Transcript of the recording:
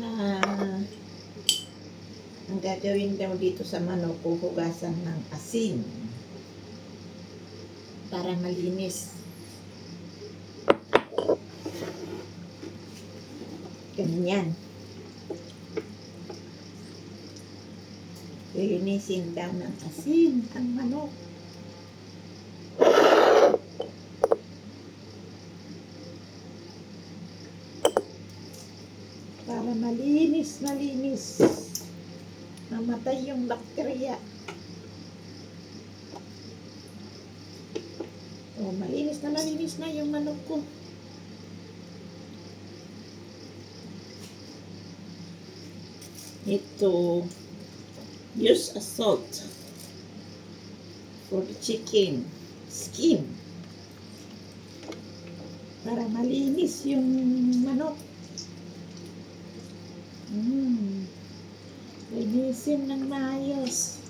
Ah, ang gagawin daw dito sa manok, huhugasan ng asin para malinis. Ganyan. Lilinisin daw ng asin ang manok. Para malinis. Mamatay yung bakterya. Oh, malinis na yung manok ko. Ito, use a salt for the chicken skin. Para malinis yung manok. Linisin ng maayos.